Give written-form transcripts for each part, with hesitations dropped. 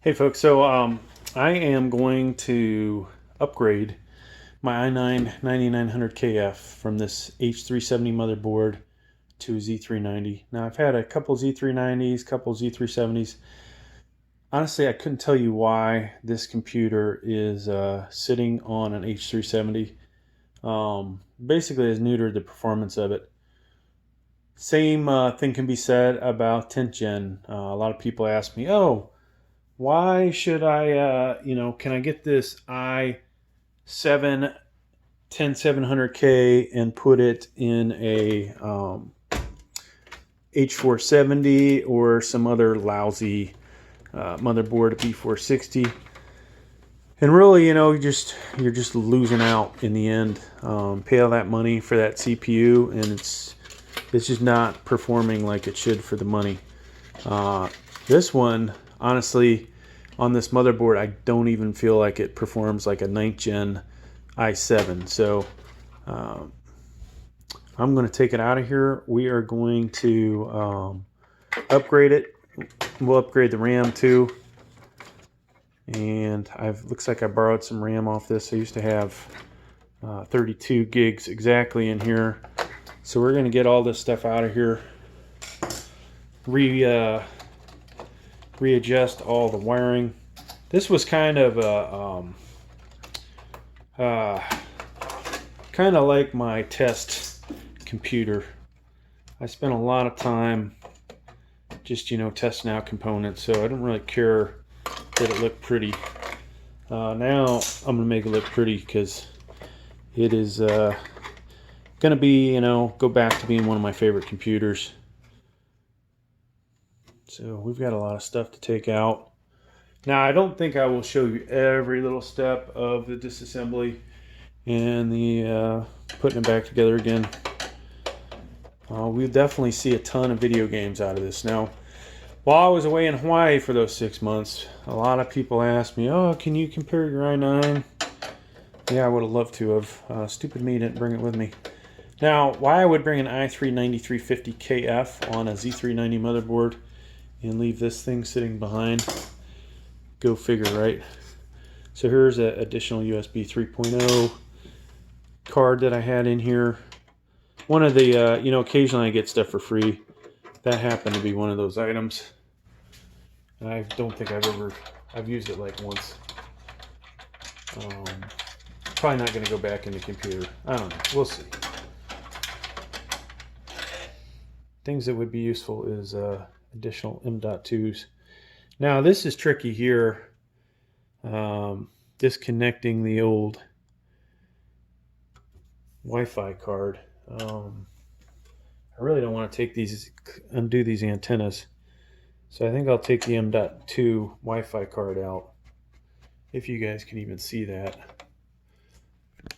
Hey folks, I am going to upgrade my i9 9900KF from this H370 motherboard to a Z390. Now I've had a couple Z390s, couple Z370s. Honestly, I couldn't tell you why this computer is sitting on an H370. Basically, it's neutered the performance of it. Same thing can be said about 10th gen. A lot of people ask me, "Oh, why should I, can I get this i7 10700K and put it in a H470 or some other lousy motherboard, B460?" And really, you're just losing out in the end. Pay all that money for that CPU, and it's just not performing like it should for the money. This one, honestly, on this motherboard, I don't even feel like it performs like a 9th gen i7. So I'm going to take it out of here. We are going to upgrade it. We'll upgrade the RAM too. And looks like I borrowed some RAM off this. I used to have 32 gigs exactly in here. So we're going to get all this stuff out of here. Readjust all the wiring. This was kind of like my test computer. I spent a lot of time just testing out components, so I didn't really care that it looked pretty. Now I'm gonna make it look pretty because it is gonna be go back to being one of my favorite computers. So we've got a lot of stuff to take out. Now I don't think I will show you every little step of the disassembly and the putting it back together again. We'll definitely see a ton of video games out of this. Now, while I was away in Hawaii for those 6 months, a lot of people asked me, "Oh, can you compare your i9?" Yeah, I would have loved to have. Stupid me didn't bring it with me. Now, why I would bring an i390 350KF on a Z390 motherboard and leave this thing sitting behind? Go figure, right? So here's an additional USB 3.0 card that I had in here. One of the, occasionally I get stuff for free. That happened to be one of those items. I don't think I've used it like once. Probably not going to go back in the computer. I don't know. We'll see. Things that would be useful is additional M.2s. Now this is tricky here. Disconnecting the old Wi-Fi card. I really don't want to undo these antennas. So I think I'll take the M.2 Wi-Fi card out. If you guys can even see that.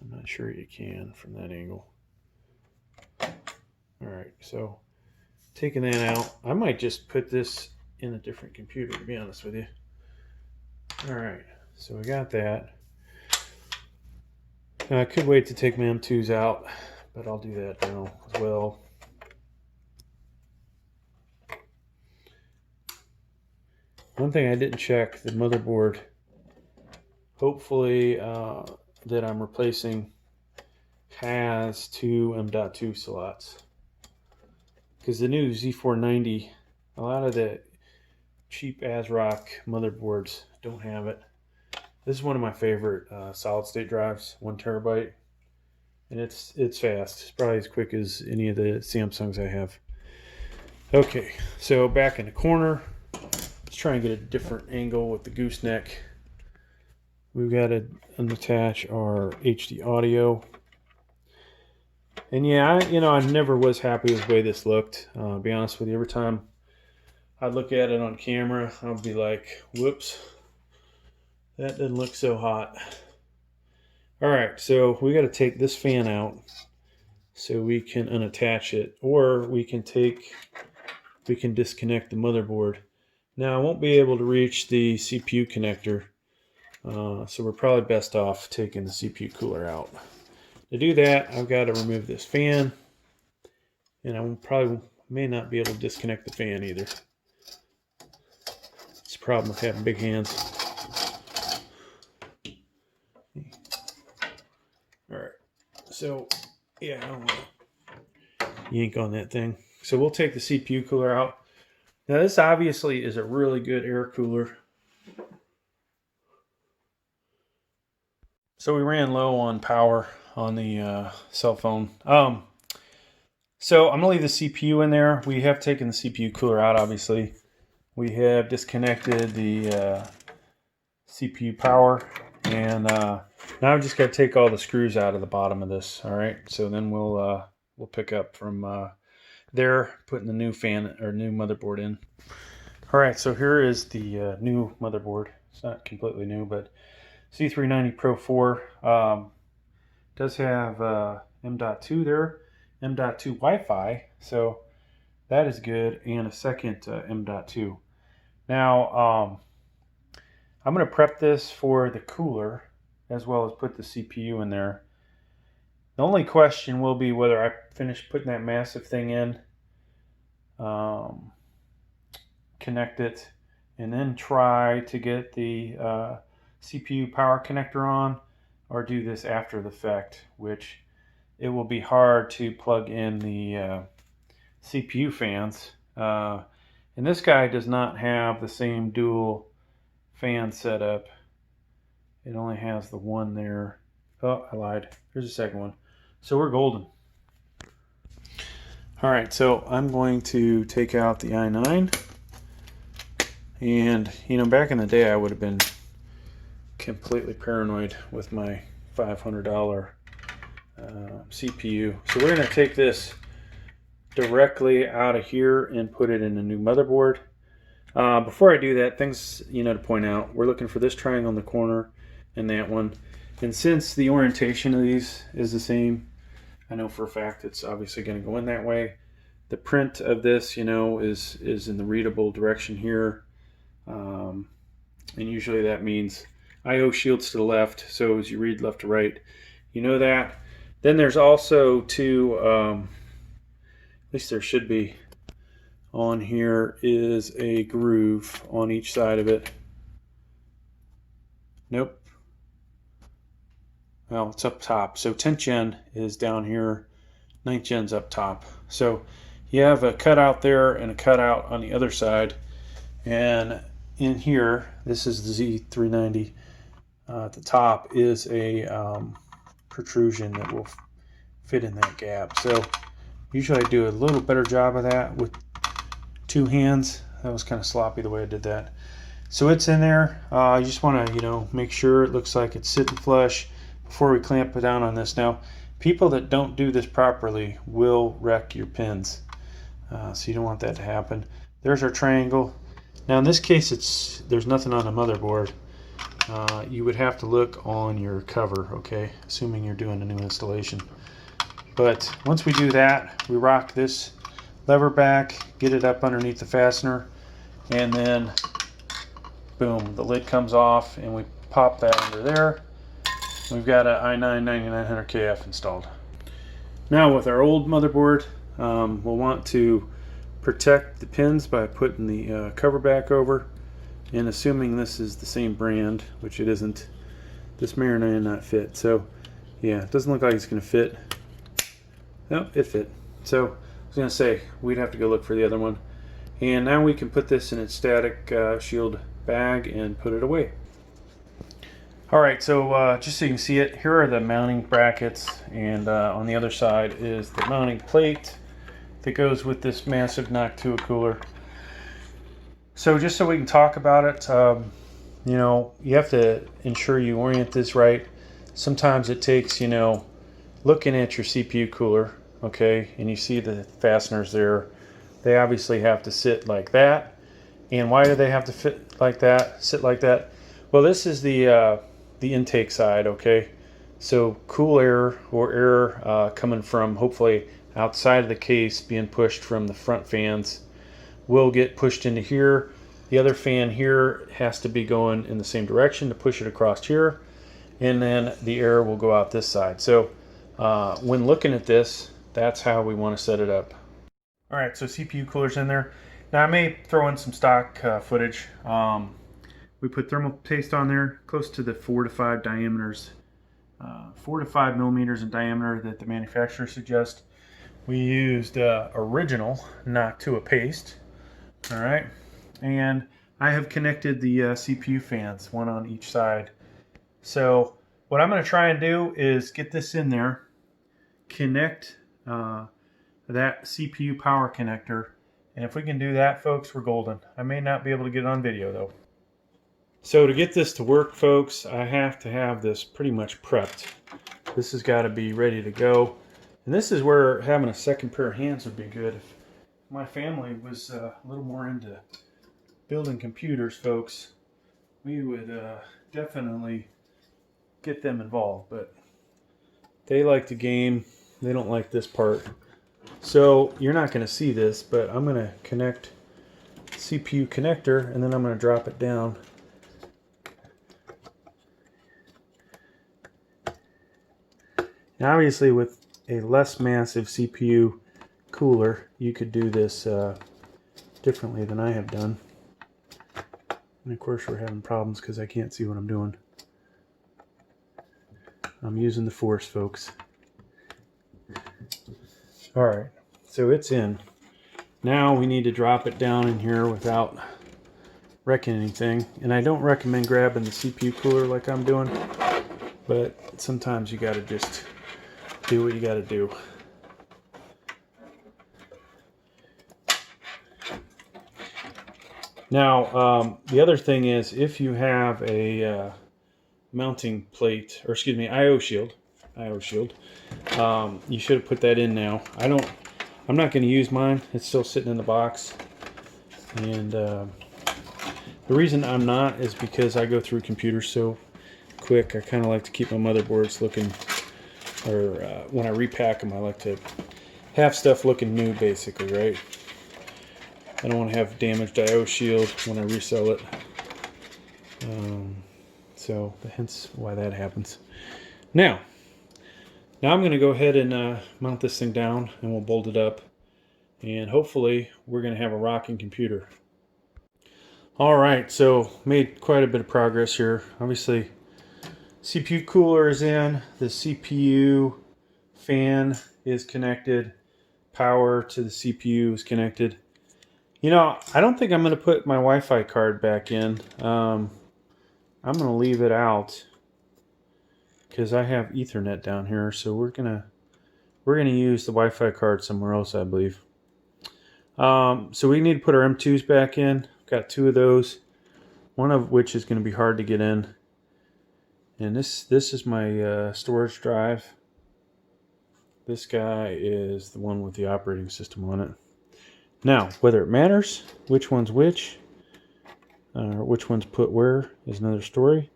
I'm not sure you can from that angle. Alright, so taking that out. I might just put this in a different computer, to be honest with you. Alright, so we got that. Now I could wait to take my M.2s out, but I'll do that now as well. One thing I didn't check, the motherboard, hopefully that I'm replacing has 2 M.2 slots. Because the new Z490, a lot of the cheap ASRock motherboards don't have it. This is one of my favorite solid state drives, 1 terabyte. And it's fast. It's probably as quick as any of the Samsungs I have. Okay, so back in the corner. Let's try and get a different angle with the gooseneck. We've got to unattach our HD audio. And yeah, I never was happy with the way this looked. To be honest with you, every time I'd look at it on camera, I'd be like, whoops, that doesn't look so hot. All right, so we got to take this fan out so we can unattach it, or we can disconnect the motherboard. Now I won't be able to reach the CPU connector, so we're probably best off taking the CPU cooler out. To do that, I've got to remove this fan, and I probably may not be able to disconnect the fan either. It's problem with having big hands. All right, so yeah, I don't want to yank on that thing. So we'll take the CPU cooler out. Now this obviously is a really good air cooler. So we ran low on power on the cell phone. So I'm gonna leave the CPU in there. We have taken the CPU cooler out, obviously. We have disconnected the CPU power, and now I've just got to take all the screws out of the bottom of this. All right, so then we'll pick up from there, putting the new fan or new motherboard in. All right, so here is the new motherboard. It's not completely new, but Z390 Pro 4 does have M.2 there, M.2 Wi-Fi, so that is good, and a second M.2. Now, I'm going to prep this for the cooler as well as put the CPU in there. The only question will be whether I finish putting that massive thing in, connect it, and then try to get the CPU power connector on, or do this after the fact, which it will be hard to plug in the CPU fans. And this guy does not have the same dual fan setup. It only has the one there. Oh, I lied. There's a second one. So we're golden. All right, so I'm going to take out the i9. And, you know, back in the day, I would have been completely paranoid with my $500 CPU. So we're going to take this directly out of here and put it in a new motherboard. Before I do that, things to point out. We're looking for this triangle in the corner and that one. And since the orientation of these is the same, I know for a fact it's obviously going to go in that way. The print of this, is in the readable direction here. And usually that means I/O shields to the left, so as you read left to right, you know that. Then there's also two, at least there should be, on here is a groove on each side of it. Nope. Well, it's up top. So 10th gen is down here, 9th gen's up top. So you have a cutout there and a cutout on the other side. And in here, this is the Z390. At the top is a protrusion that will fit in that gap. So usually I do a little better job of that with two hands. That was kind of sloppy the way I did that. So it's in there. I just want to, make sure it looks like it's sitting flush before we clamp it down on this. Now, people that don't do this properly will wreck your pins. So you don't want that to happen. There's our triangle. Now in this case, there's nothing on the motherboard. You would have to look on your cover, okay? Assuming you're doing a new installation. But once we do that, we rock this lever back, get it up underneath the fastener, and then boom, the lid comes off and we pop that under there. We've got an i9 9900KF installed. Now with our old motherboard, we'll want to protect the pins by putting the cover back over, and assuming this is the same brand, which it isn't, this may or may not fit. So yeah, it doesn't look like it's going to fit. Nope, it fit. So I was going to say we'd have to go look for the other one. And now we can put this in its static shield bag and put it away. Alright, so just so you can see it, here are the mounting brackets, and on the other side is the mounting plate that goes with this massive Noctua cooler. So just so we can talk about it, you have to ensure you orient this right. Sometimes it takes, looking at your CPU cooler, okay, and you see the fasteners there. They obviously have to sit like that. And why do they have to fit like that, sit like that? Well, this is the intake side, okay? So cool air or air coming from hopefully outside of the case being pushed from the front fans will get pushed into here. The other fan here has to be going in the same direction to push it across here, and then the air will go out this side. So when looking at this, that's how we want to set it up. All right, so CPU cooler's in there. Now I may throw in some stock footage. We put thermal paste on there close to the 4 to 5 diameters, 4 to 5 millimeters in diameter that the manufacturer suggests. We used original Noctua paste. All right, and I have connected the CPU fans, one on each side. So what I'm going to try and do is get this in there, connect that CPU power connector, and if we can do that, folks, we're golden. I may not be able to get it on video though. So to get this to work, folks, I have to have this pretty much prepped. This has got to be ready to go. And this is where having a second pair of hands would be good. If my family was a little more into building computers, folks, we would definitely get them involved. But they like to game. They don't like this part. So you're not going to see this, but I'm going to connect CPU connector, and then I'm going to drop it down. Now obviously with a less massive CPU cooler, you could do this differently than I have done. And of course we're having problems because I can't see what I'm doing. I'm using the force, folks. Alright, so it's in. Now we need to drop it down in here without wrecking anything. And I don't recommend grabbing the CPU cooler like I'm doing, but sometimes you gotta just do what you gotta do. Now, the other thing is, if you have a mounting plate, or excuse me, IO shield, you should have put that in now. I'm not going to use mine. It's still sitting in the box, and the reason I'm not is because I go through computers so quick. I kind of like to keep my motherboards looking, or when I repack them, I like to have stuff looking new, basically, right? I don't want to have damaged IO shield when I resell it. So hence why that happens. Now I'm going to go ahead and mount this thing down, and we'll bolt it up, and hopefully we're going to have a rocking computer. Alright, so made quite a bit of progress here. Obviously CPU cooler is in, the CPU fan is connected, power to the CPU is connected. You know, I don't think I'm going to put my Wi-Fi card back in. I'm going to leave it out because I have Ethernet down here, so we're gonna use the Wi-Fi card somewhere else, I believe. So we need to put our M2s back in. Got two of those, one of which is going to be hard to get in. And this is my storage drive. This guy is the one with the operating system on it. Now, whether it matters which one's which, or which one's put where, is another story.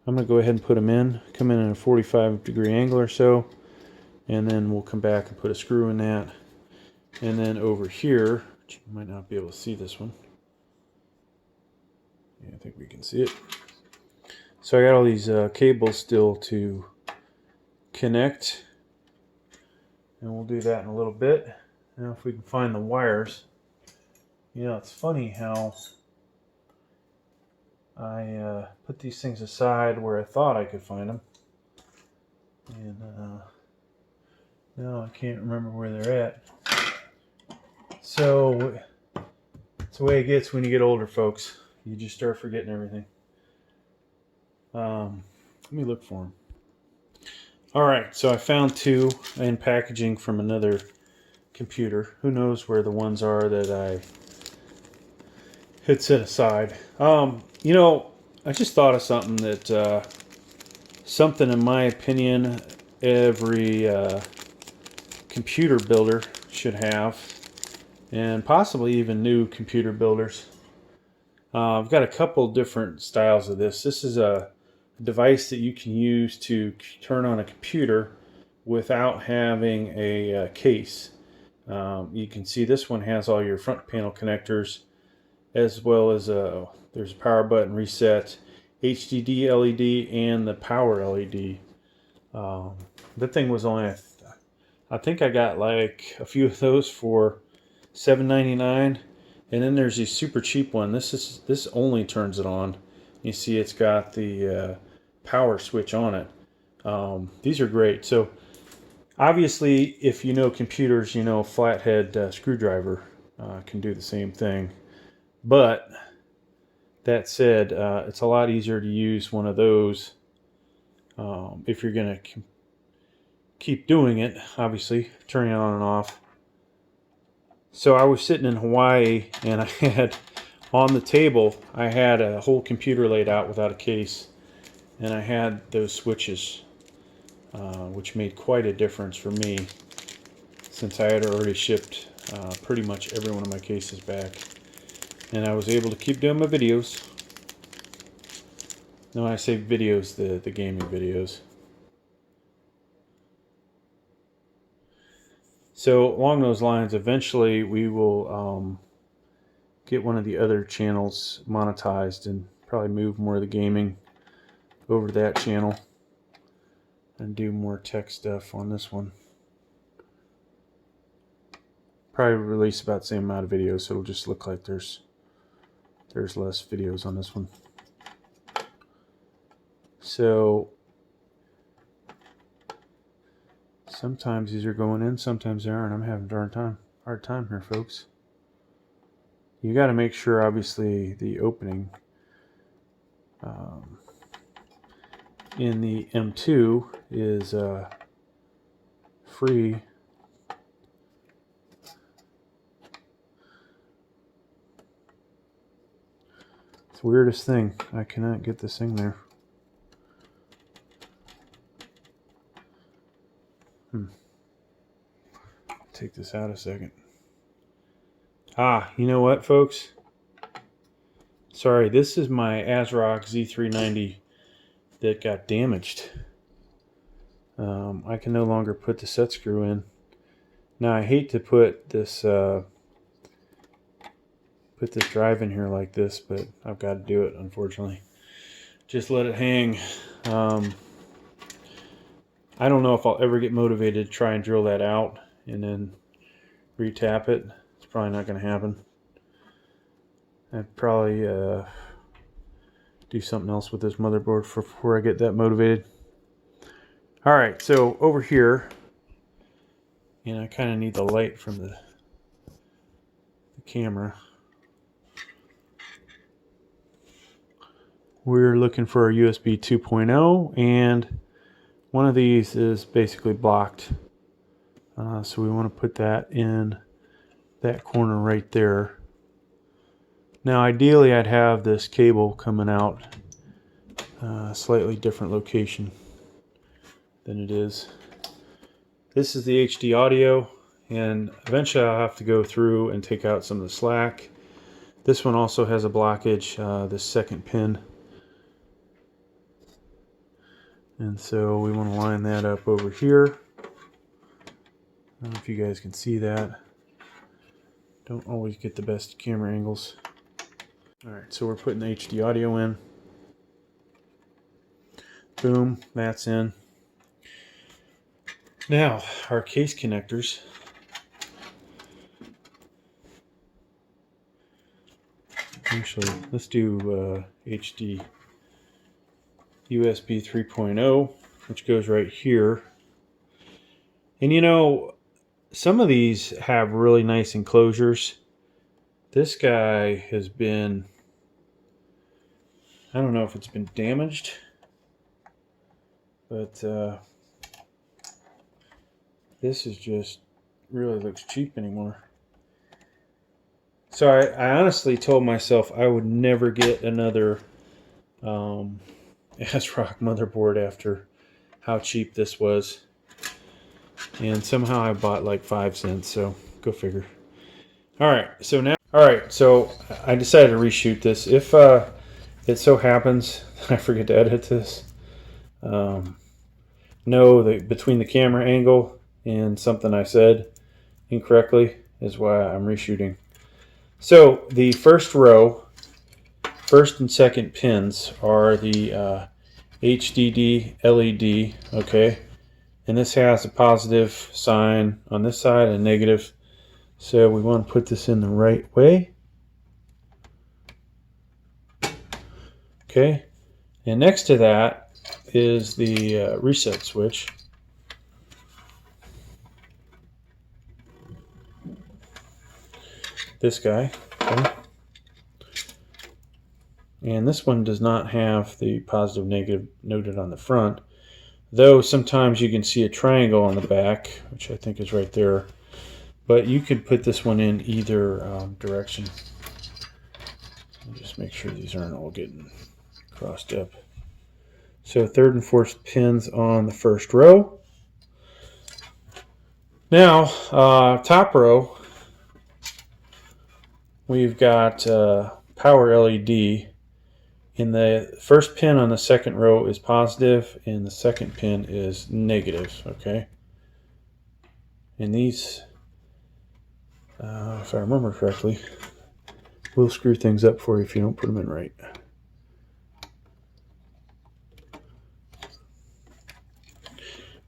I'm going to go ahead and put them in, come in at a 45-degree angle or so, and then we'll come back and put a screw in that. And then over here, which you might not be able to see this one. Yeah, I think we can see it. So I got all these cables still to connect, and we'll do that in a little bit. Now if we can find the wires. You know, it's funny how I put these things aside where I thought I could find them, and now I can't remember where they're at. So it's the way it gets when you get older, folks. You just start forgetting everything. Let me look for them. Alright, so I found two in packaging from another computer. Who knows where the ones are that I had set aside. You know, I just thought of something that, something in my opinion, every computer builder should have, and possibly even new computer builders. I've got a couple different styles of this. This is a device that you can use to turn on a computer without having a case. You can see this one has all your front panel connectors, as well as there's a power button, reset, HDD LED, and the power LED. That thing was only, I think I got like a few of those for $7.99, And then there's a super cheap one. This only turns it on. You see it's got the power switch on it. These are great. So obviously, if you know computers, you know flathead screwdriver can do the same thing. But that said, it's a lot easier to use one of those if you're going to keep doing it, obviously, turning it on and off. So I was sitting in Hawaii, and I had on the table, I had a whole computer laid out without a case, and I had those switches, which made quite a difference for me, since I had already shipped pretty much every one of my cases back. And I was able to keep doing my videos. Now when I say videos, the gaming videos. So along those lines, eventually we will get one of the other channels monetized and probably move more of the gaming over to that channel and do more tech stuff on this one. Probably release about the same amount of videos, so it'll just look like there's less videos on this one. So sometimes these are going in, sometimes they aren't. I'm having a hard time here, folks. You got to make sure, obviously, the opening in the M2 is free. It's the weirdest thing. I cannot get this thing there. Take this out a second. You know what, folks? Sorry, this is my ASRock Z390 that got damaged. I can no longer put the set screw in. Now I hate to put this drive in here like this, but I've got to do it, unfortunately. Just let it hang. I don't know if I'll ever get motivated to try and drill that out and then retap it. It's probably not going to happen. I'd probably do something else with this motherboard before I get that motivated. Alright, so over here, and I kind of need the light from the camera. We're looking for a USB 2.0, and one of these is basically blocked. So we want to put that in that corner right there. Now ideally I'd have this cable coming out a slightly different location than it is. This is the HD audio, and eventually I'll have to go through and take out some of the slack. This one also has a blockage, this second pin. And so we want to line that up over here. I don't know if you guys can see that. Don't always get the best camera angles. Alright, so we're putting the HD audio in. Boom, that's in. Now, our case connectors. Actually, let's do HD USB 3.0, which goes right here. And you know, some of these have really nice enclosures. This guy has been, I don't know if it's been damaged, but this is just really looks cheap anymore. So I honestly told myself I would never get another ASRock motherboard after how cheap this was. And somehow I bought like 5 cents, so go figure. Alright, so I decided to reshoot this. If it so happens I forget to edit this, know that between the camera angle and something I said incorrectly is why I'm reshooting. So the first row, first and second pins are the HDD LED, okay? And this has a positive sign on this side and a negative. So we want to put this in the right way. Okay, and next to that is the reset switch. This guy. Okay. And this one does not have the positive negative noted on the front, though sometimes you can see a triangle on the back, which I think is right there. But you could put this one in either direction. Just make sure these aren't all getting crossed up. So third and fourth pins on the first row. Now, top row, we've got power LED. In the first pin on the second row is positive, and the second pin is negative, okay? And these, if I remember correctly, will screw things up for you if you don't put them in right.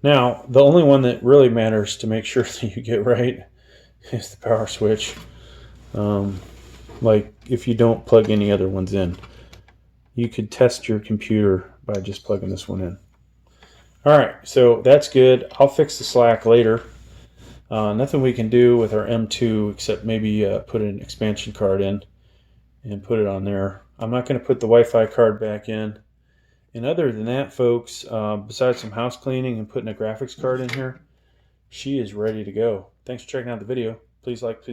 Now, the only one that really matters to make sure that you get right is the power switch. Like if you don't plug any other ones in. You could test your computer by just plugging this one in. All right, so that's good. I'll fix the slack later. Nothing we can do with our M2 except maybe put an expansion card in and put it on there. I'm not going to put the Wi-Fi card back in. And other than that, folks, besides some house cleaning and putting a graphics card in here, she is ready to go. Thanks for checking out the video. Please like, please